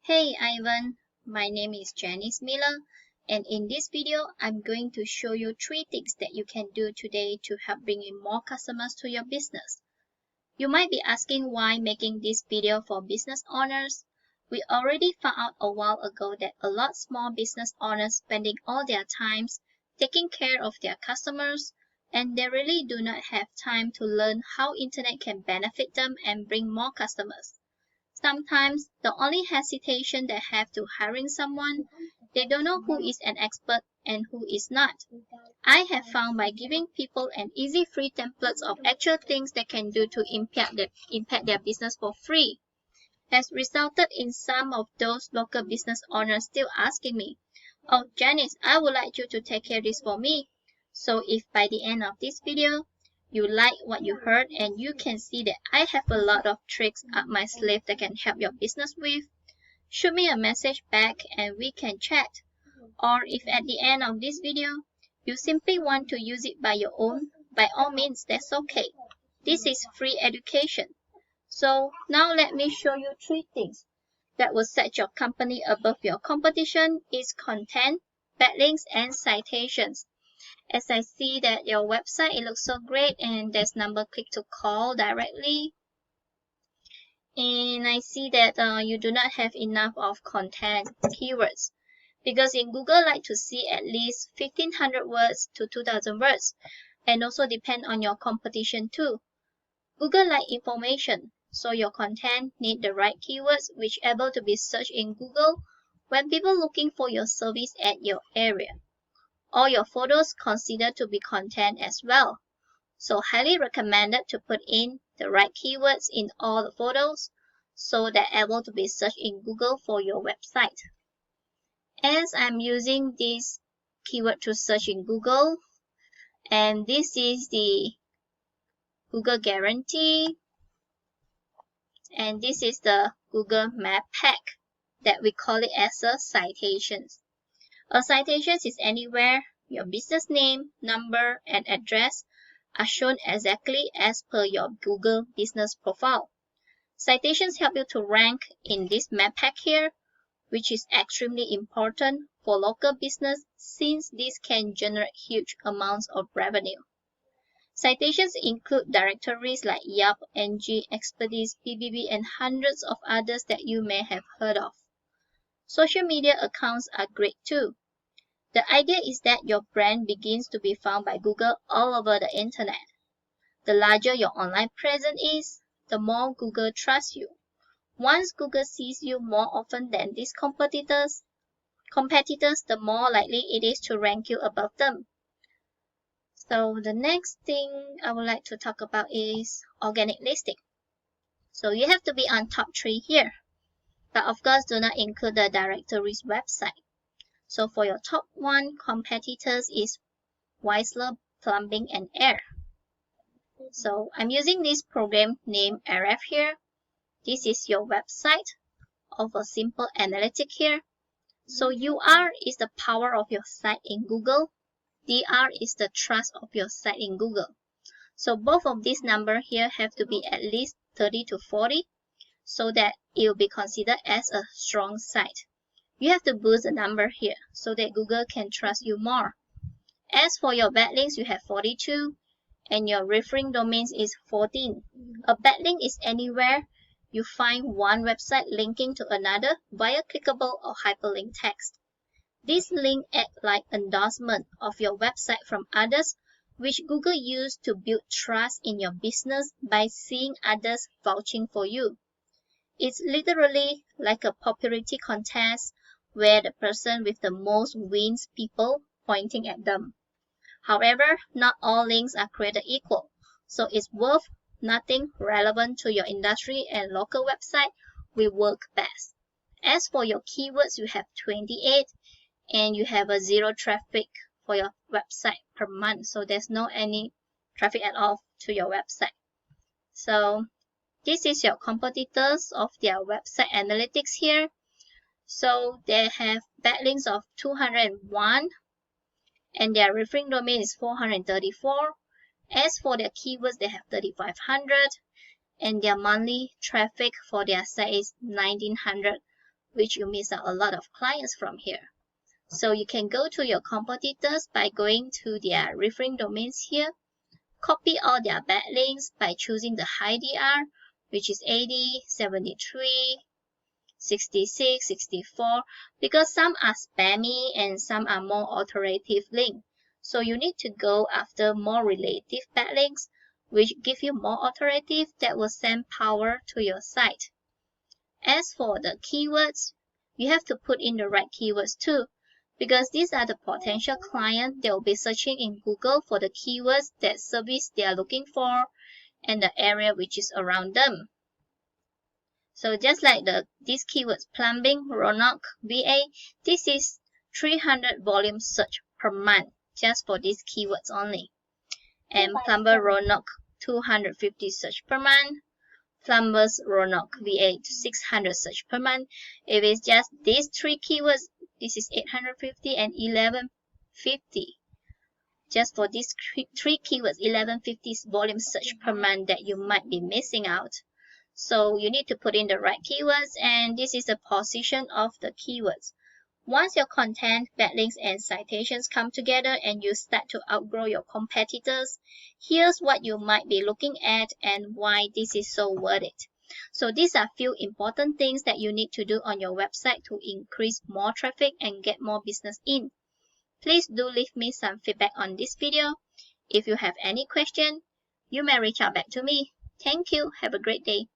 Hey Ivan, my name is Janice Miller, and in this video, I'm going to show you 3 things that you can do today to help bring in more customers to your business. You might be asking why making this video for business owners. We already found out a while ago that a lot small business owners spending all their times taking care of their customers, and they really do not have time to learn how internet can benefit them and bring more customers. Sometimes the only hesitation they have to hiring someone, they don't know who is an expert and who is not. I have found by giving people an easy free templates of actual things they can do to impact their business for free has resulted in some of those local business owners still asking me, "Oh, Janice, I would like you to take care of this for me." So if by the end of this video, you like what you heard and you can see that I have a lot of tricks up my sleeve that can help your business with, shoot me a message back and we can chat. Or if at the end of this video, you simply want to use it by your own, by all means, that's okay. This is free education. So now let me show you 3 things that will set your company above your competition is content, backlinks, and citations. As I see that your website, it looks so great and there's number click to call directly. And I see that you do not have enough of content keywords because in Google like to see at least 1500 words to 2000 words and also depend on your competition too. Google like information, so your content need the right keywords which able to be searched in Google when people looking for your service at your area. All your photos considered to be content as well. So highly recommended to put in the right keywords in all the photos so they're able to be searched in Google for your website. As I'm using this keyword to search in Google, and this is the Google guarantee, and this is the Google Map Pack that we call it as a citations. A citation is anywhere your business name, number, and address are shown exactly as per your Google business profile. Citations help you to rank in this map pack here, which is extremely important for local business since this can generate huge amounts of revenue. Citations include directories like Yelp, NG, Expertise, BBB, and hundreds of others that you may have heard of. Social media accounts are great too. The idea is that your brand begins to be found by Google all over the internet. The larger your online presence is, the more Google trusts you. Once Google sees you more often than these competitors, the more likely it is to rank you above them. So the next thing I would like to talk about is organic listing. So you have to be on top 3 here, but of course do not include the directory's website. So for your top 1 competitors is Weisler Plumbing and Air. So I'm using this program named RF here. This is your website of a simple analytic here. So UR is the power of your site in Google. DR is the trust of your site in Google. So both of these numbers here have to be at least 30 to 40 so that it will be considered as a strong site. You have to boost the number here so that Google can trust you more. As for your backlinks, you have 42 and your referring domains is 14. A backlink is anywhere you find one website linking to another via clickable or hyperlink text. This link acts like endorsement of your website from others, which Google uses to build trust in your business by seeing others vouching for you. It's literally like a popularity contest where the person with the most wins people pointing at them. However, not all links are created equal, so it's worth nothing relevant to your industry and local website will work best. As for your keywords, you have 28 and you have a 0 traffic for your website per month, so there's no any traffic at all to your website. So this is your competitors of their website analytics here. So they have backlinks of 201 and their referring domain is 434. As for their keywords, they have 3500 and their monthly traffic for their site is 1900 which you miss out a lot of clients from here. So you can go to your competitors by going to their referring domains here. Copy all their backlinks by choosing the high DR, which is 80, 73, 66, 64, because some are spammy and some are more authoritative links. So you need to go after more relative backlinks, which give you more authoritative that will send power to your site. As for the keywords, you have to put in the right keywords too, because these are the potential clients that will be searching in Google for the keywords that service they are looking for and the area which is around them. So just like these keywords, plumbing, roanoke, VA, this is 300 volume search per month just for these keywords only. And plumber, roanoke, 250 search per month. Plumbers, roanoke, VA, 600 search per month. If it's just these three keywords, this is 850 and 1150. Just for these three keywords, 1150 volume search per month that you might be missing out. So you need to put in the right keywords, and this is the position of the keywords. Once your content, backlinks, and citations come together and you start to outgrow your competitors, here's what you might be looking at and why this is so worth it. So these are few important things that you need to do on your website to increase more traffic and get more business in. Please do leave me some feedback on this video. If you have any question, you may reach out back to me. Thank you. Have a great day.